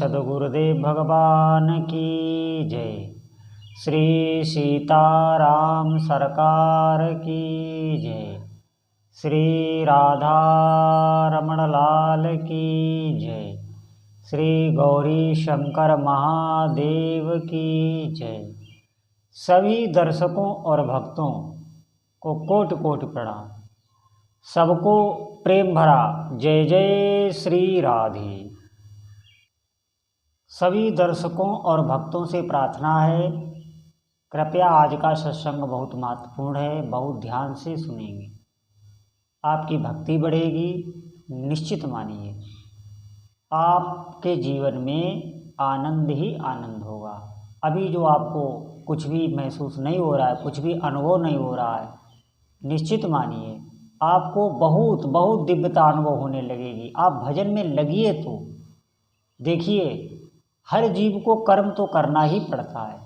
सद्गुरुदेव भगवान की जय। श्री सीताराम सरकार की जय। श्री राधा रमण लाल की जय। श्री गौरी शंकर महादेव की जय। सभी दर्शकों और भक्तों को कोटि कोटि प्रणाम। सबको प्रेम भरा जय जय श्री राधे। सभी दर्शकों और भक्तों से प्रार्थना है, कृपया आज का सत्संग बहुत महत्वपूर्ण है, बहुत ध्यान से सुनेंगे, आपकी भक्ति बढ़ेगी। निश्चित मानिए आपके जीवन में आनंद ही आनंद होगा। अभी जो आपको कुछ भी महसूस नहीं हो रहा है, कुछ भी अनुभव नहीं हो रहा है, निश्चित मानिए आपको बहुत बहुत दिव्यता अनुभव होने लगेगी। आप भजन में लगिए तो देखिए, हर जीव को कर्म तो करना ही पड़ता है।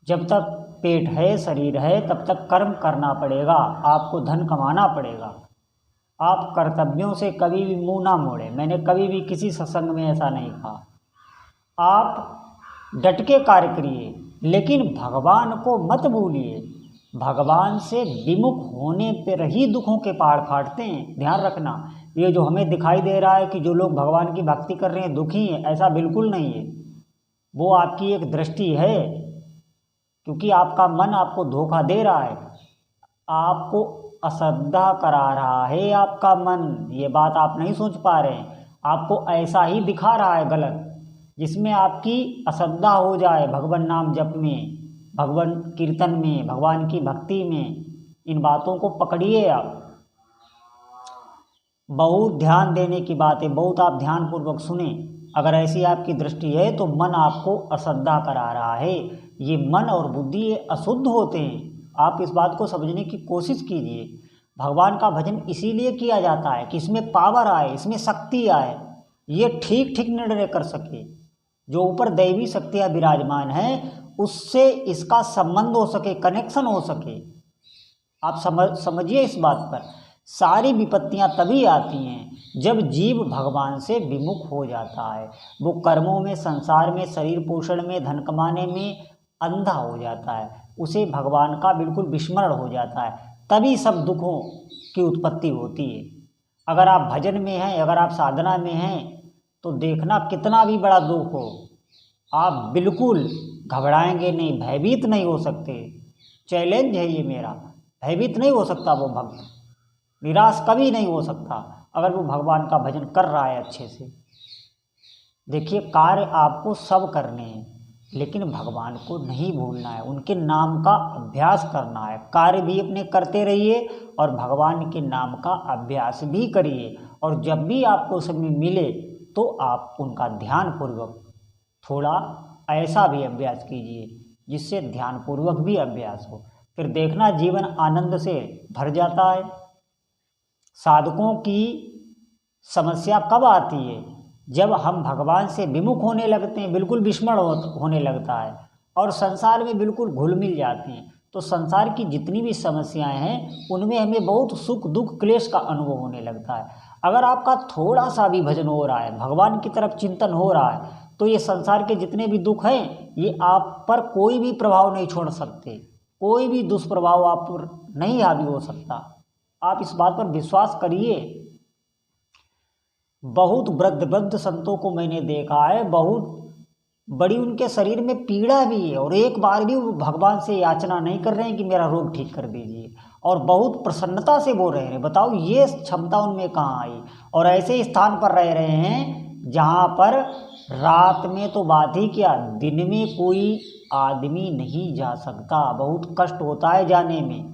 जब तक पेट है, शरीर है, तब तक कर्म करना पड़ेगा। आपको धन कमाना पड़ेगा। आप कर्तव्यों से कभी भी मुंह ना मोड़े। मैंने कभी भी किसी सत्संग में ऐसा नहीं कहा। आप डट के कार्य करिए, लेकिन भगवान को मत भूलिए। भगवान से विमुख होने पर ही दुखों के पहाड़ फाटते हैं। ध्यान रखना, ये जो हमें दिखाई दे रहा है कि जो लोग भगवान की भक्ति कर रहे हैं दुखी हैं, ऐसा बिल्कुल नहीं है। वो आपकी एक दृष्टि है, क्योंकि आपका मन आपको धोखा दे रहा है, आपको अश्रद्धा करा रहा है आपका मन। ये बात आप नहीं सोच पा रहे हैं। आपको ऐसा ही दिखा रहा है गलत, जिसमें आपकी अश्रद्धा हो जाए भगवान नाम जप में, भगवान कीर्तन में, भगवान की भक्ति में। इन बातों को पकड़िए आप। बहुत ध्यान देने की बात है, बहुत आप ध्यान पूर्वक सुने। अगर ऐसी आपकी दृष्टि है तो मन आपको अश्रद्धा करा रहा है। ये मन और बुद्धि ये अशुद्ध होते हैं। आप इस बात को समझने की कोशिश कीजिए। भगवान का भजन इसीलिए किया जाता है कि इसमें पावर आए, इसमें शक्ति आए, ये ठीक ठीक निर्णय कर सके। जो ऊपर दैवी शक्तियाँ विराजमान हैं उससे इसका संबंध हो सके, कनेक्शन हो सके। आप समझिए इस बात पर। सारी विपत्तियां तभी आती हैं जब जीव भगवान से विमुख हो जाता है। वो कर्मों में, संसार में, शरीर पोषण में, धन कमाने में अंधा हो जाता है। उसे भगवान का बिल्कुल विस्मरण हो जाता है। तभी सब दुखों की उत्पत्ति होती है। अगर आप भजन में हैं, अगर आप साधना में हैं, तो देखना कितना भी बड़ा दुख हो, आप बिल्कुल घबराएंगे नहीं, भयभीत नहीं हो सकते। चैलेंज है ये मेरा। भयभीत नहीं हो सकता वो भक्त, निराश कभी नहीं हो सकता अगर वो भगवान का भजन कर रहा है अच्छे से। देखिए, कार्य आपको सब करने हैं, लेकिन भगवान को नहीं भूलना है। उनके नाम का अभ्यास करना है। कार्य भी अपने करते रहिए और भगवान के नाम का अभ्यास भी करिए। और जब भी आपको समय मिले तो आप उनका ध्यानपूर्वक थोड़ा ऐसा भी अभ्यास कीजिए जिससे ध्यानपूर्वक भी अभ्यास हो। फिर देखना जीवन आनंद से भर जाता है। साधकों की समस्या कब आती है? जब हम भगवान से विमुख होने लगते हैं, बिल्कुल विस्मरण होने लगता है और संसार में बिल्कुल घुल मिल जाते हैं। तो संसार की जितनी भी समस्याएं हैं उनमें हमें बहुत सुख दुख क्लेश का अनुभव होने लगता है। अगर आपका थोड़ा सा भी भजन हो रहा है, भगवान की तरफ चिंतन हो रहा है, तो ये संसार के जितने भी दुख हैं ये आप पर कोई भी प्रभाव नहीं छोड़ सकते। कोई भी दुष्प्रभाव आप पर नहीं हावी हो सकता। आप इस बात पर विश्वास करिए। बहुत वृद्ध संतों को मैंने देखा है, बहुत बड़ी उनके शरीर में पीड़ा भी है और एक बार भी वो भगवान से याचना नहीं कर रहे हैं कि मेरा रोग ठीक कर दीजिए, और बहुत प्रसन्नता से बोल रहे हैं। बताओ ये क्षमता उनमें कहाँ आई? और ऐसे स्थान पर रह रहे हैं जहाँ पर रात में तो बात ही क्या, दिन में कोई आदमी नहीं जा सकता। बहुत कष्ट होता है जाने में।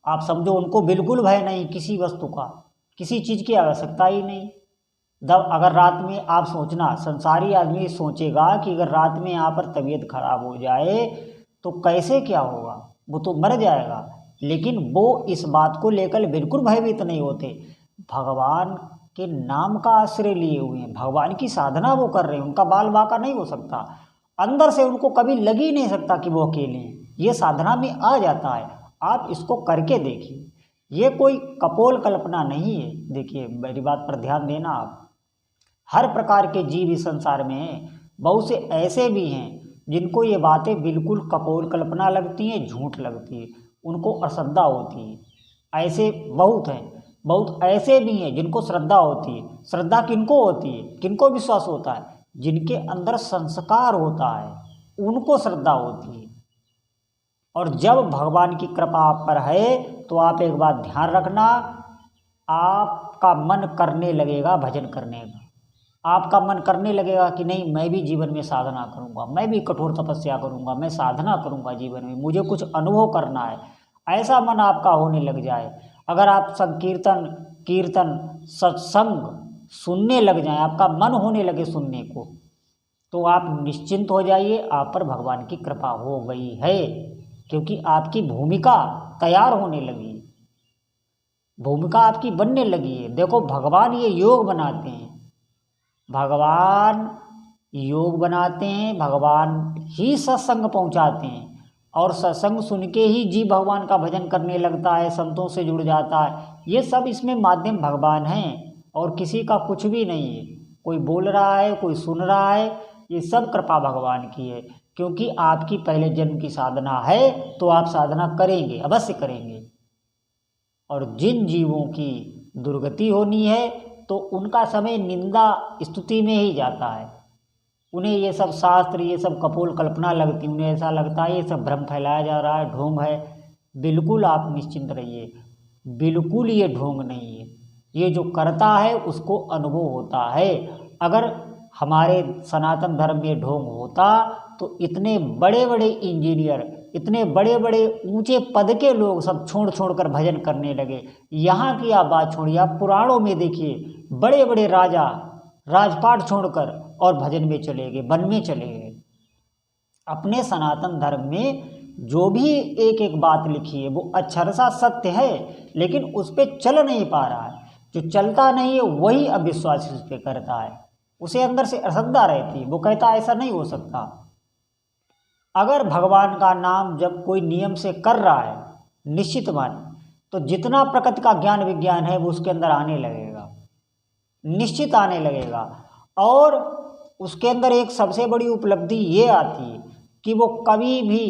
आप समझो, उनको बिल्कुल भय नहीं किसी वस्तु का, किसी चीज़ की आवश्यकता ही नहीं। अगर रात में आप सोचना, संसारी आदमी सोचेगा कि अगर रात में यहाँ पर तबीयत खराब हो जाए तो कैसे क्या होगा, वो तो मर जाएगा। लेकिन वो इस बात को लेकर बिल्कुल भयभीत नहीं होते। भगवान के नाम का आश्रय लिए हुए हैं, भगवान की साधना वो कर रहे हैं। उनका बाल बाका नहीं हो सकता, अंदर से उनको कभी लग ही नहीं सकता कि वो अकेले हैं। ये साधना में आ जाता है। आप इसको करके देखिए, ये कोई कपोल कल्पना नहीं है। देखिए, मेरी बात पर ध्यान देना आप। हर प्रकार के जीव इस संसार में हैं। बहुत से ऐसे भी हैं जिनको ये बातें बिल्कुल कपोल कल्पना लगती हैं, झूठ लगती है, उनको अश्रद्धा होती है। ऐसे बहुत हैं। बहुत ऐसे भी हैं जिनको श्रद्धा होती है। श्रद्धा किनको होती है, किनको विश्वास होता है? जिनके अंदर संस्कार होता है उनको श्रद्धा होती है। और जब भगवान की कृपा आप पर है तो आप एक बात ध्यान रखना, आपका मन करने लगेगा भजन करने का। आपका मन करने लगेगा कि नहीं, मैं भी जीवन में साधना करूंगा, मैं भी कठोर तपस्या करूंगा, मैं साधना करूंगा जीवन में, मुझे कुछ अनुभव करना है। ऐसा मन आपका होने लग जाए। अगर आप संकीर्तन, कीर्तन, सत्संग सुनने लग जाएं, आपका मन होने लगे सुनने को, तो आप निश्चिंत हो जाइए, आप पर भगवान की कृपा हो गई है। क्योंकि आपकी भूमिका तैयार होने लगी, भूमिका आपकी बनने लगी है। देखो, भगवान ये योग बनाते हैं, भगवान योग बनाते हैं, भगवान ही सत्संग पहुंचाते हैं। और सत्संग सुन के ही जीव भगवान का भजन करने लगता है, संतों से जुड़ जाता है। ये सब इसमें माध्यम भगवान हैं और किसी का कुछ भी नहीं है। कोई बोल रहा है, कोई सुन रहा है, ये सब कृपा भगवान की है। क्योंकि आपकी पहले जन्म की साधना है तो आप साधना करेंगे, अवश्य करेंगे। और जिन जीवों की दुर्गति होनी है तो उनका समय निंदा स्तुति में ही जाता है। उन्हें ये सब शास्त्र, ये सब कपोल कल्पना लगती, उन्हें ऐसा लगता है ये सब भ्रम फैलाया जा रहा है, ढोंग है। बिल्कुल आप निश्चिंत रहिए, बिल्कुल ये ढोंग नहीं है। ये जो करता है उसको अनुभव होता है। अगर हमारे सनातन धर्म में ढोंग होता तो इतने बड़े बड़े इंजीनियर, इतने बड़े बड़े ऊंचे पद के लोग सब छोड़ छोड़ कर भजन करने लगे। यहाँ की आप बात छोड़िए, आप पुराणों में देखिए, बड़े बड़े राजा राजपाट छोड़कर और भजन में चले गए, वन में चले गए। अपने सनातन धर्म में जो भी एक एक बात लिखी है वो अक्षरशः सत्य है, लेकिन उस पर चल नहीं पा रहा है। जो चलता नहीं है वही अविश्वास उस पर करता है, उसे अंदर से अश्रद्धा रहती है। वो कहता है ऐसा नहीं हो सकता। अगर भगवान का नाम जब कोई नियम से कर रहा है, निश्चित मान, तो जितना प्रकृति का ज्ञान विज्ञान है वो उसके अंदर आने लगेगा, निश्चित आने लगेगा। और उसके अंदर एक सबसे बड़ी उपलब्धि ये आती है कि वो कभी भी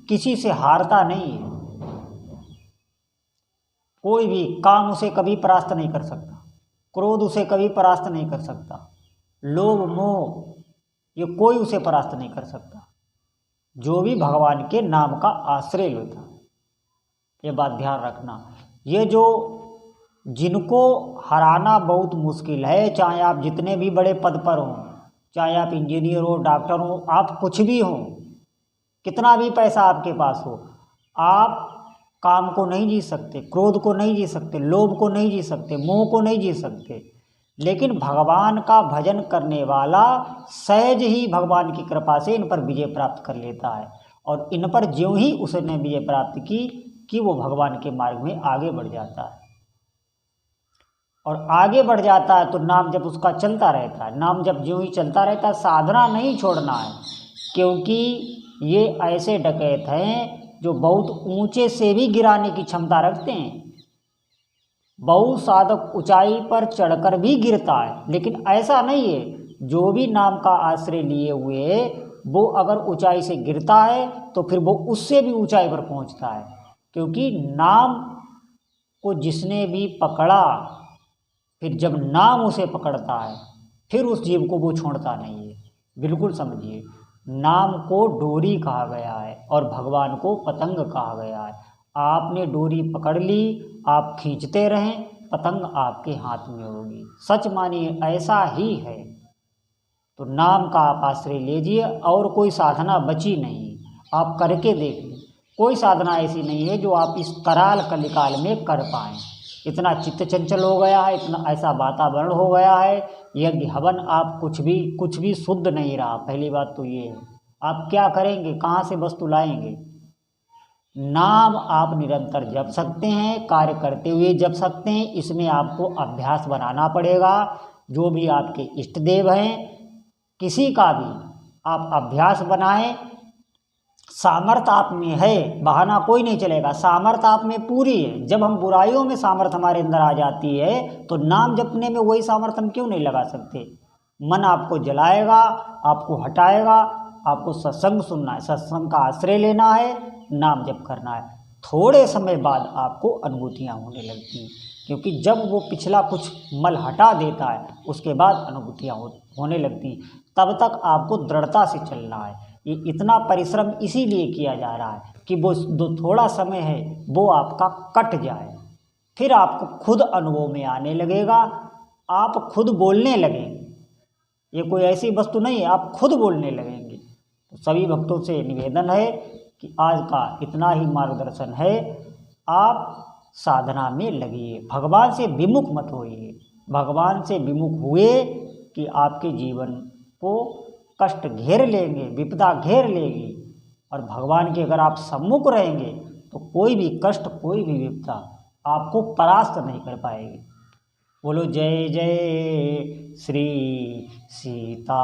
किसी से हारता नहीं है। कोई भी काम उसे कभी परास्त नहीं कर सकता, क्रोध उसे कभी परास्त नहीं कर सकता, लोभ मोह ये कोई उसे परास्त नहीं कर सकता, जो भी भगवान के नाम का आश्रय लेता है। ये बात ध्यान रखना। ये जो जिनको हराना बहुत मुश्किल है, चाहे आप जितने भी बड़े पद पर हों, चाहे आप इंजीनियर हो, डॉक्टर हो, आप कुछ भी हो, कितना भी पैसा आपके पास हो, आप काम को नहीं जी सकते, क्रोध को नहीं जी सकते, लोभ को नहीं जी सकते, मोह को नहीं जी सकते। लेकिन भगवान का भजन करने वाला सहज ही भगवान की कृपा से इन पर विजय प्राप्त कर लेता है। और इन पर ज्यों ही उसने विजय प्राप्त की कि वो भगवान के मार्ग में आगे बढ़ जाता है। और आगे बढ़ जाता है तो नाम जप उसका चलता रहता है। नाम जप ज्यों ही चलता रहता है, साधना नहीं छोड़ना है। क्योंकि ये ऐसे डकैत हैं जो बहुत ऊंचे से भी गिराने की क्षमता रखते हैं। बहुत साधक ऊंचाई पर चढ़कर भी गिरता है, लेकिन ऐसा नहीं है। जो भी नाम का आश्रय लिए हुए वो अगर ऊंचाई से गिरता है तो फिर वो उससे भी ऊंचाई पर पहुंचता है। क्योंकि नाम को जिसने भी पकड़ा, फिर जब नाम उसे पकड़ता है फिर उस जीव को वो छोड़ता नहीं है। बिल्कुल समझिए, नाम को डोरी कहा गया है और भगवान को पतंग कहा गया है। आपने डोरी पकड़ ली, आप खींचते रहें, पतंग आपके हाथ में होगी। सच मानिए ऐसा ही है। तो नाम का आप आश्रय लीजिए, और कोई साधना बची नहीं। आप करके देखिए, कोई साधना ऐसी नहीं है जो आप इस कराल कलिकाल में कर पाएँ। इतना चित्त चंचल हो गया है, इतना ऐसा वातावरण हो गया है, यज्ञ हवन आप कुछ भी शुद्ध नहीं रहा। पहली बात तो ये है। आप क्या करेंगे, कहाँ से वस्तु लाएंगे? नाम आप निरंतर जप सकते हैं, कार्य करते हुए जप सकते हैं। इसमें आपको अभ्यास बनाना पड़ेगा। जो भी आपके इष्ट देव हैं, किसी का भी आप अभ्यास बनाएं। सामर्थ्य आप में है, बहाना कोई नहीं चलेगा। सामर्थ्य आप में पूरी है। जब हम बुराइयों में सामर्थ्य हमारे अंदर आ जाती है तो नाम जपने में वही सामर्थ्य हम क्यों नहीं लगा सकते? मन आपको जलाएगा, आपको हटाएगा। आपको सत्संग सुनना है, सत्संग का आश्रय लेना है, नाम जप करना है। थोड़े समय बाद आपको अनुभूतियाँ होने लगती हैं, क्योंकि जब वो पिछला कुछ मल हटा देता है उसके बाद अनुभूतियाँ होने लगती। तब तक आपको दृढ़ता से चलना है। ये इतना परिश्रम इसीलिए किया जा रहा है कि वो जो थोड़ा समय है वो आपका कट जाए, फिर आपको खुद अनुभव में आने लगेगा, आप खुद बोलने लगेंगे। ये कोई ऐसी वस्तु नहीं है, आप खुद बोलने लगेंगे। तो सभी भक्तों से निवेदन है कि आज का इतना ही मार्गदर्शन है, आप साधना में लगिए, भगवान से विमुख मत होइए। भगवान से विमुख हुए कि आपके जीवन को कष्ट घेर लेंगे, विपदा घेर लेगी। और भगवान के अगर आप सम्मुख रहेंगे तो कोई भी कष्ट, कोई भी विपदा आपको परास्त नहीं कर पाएगी। बोलो जय जय श्री सीताराम।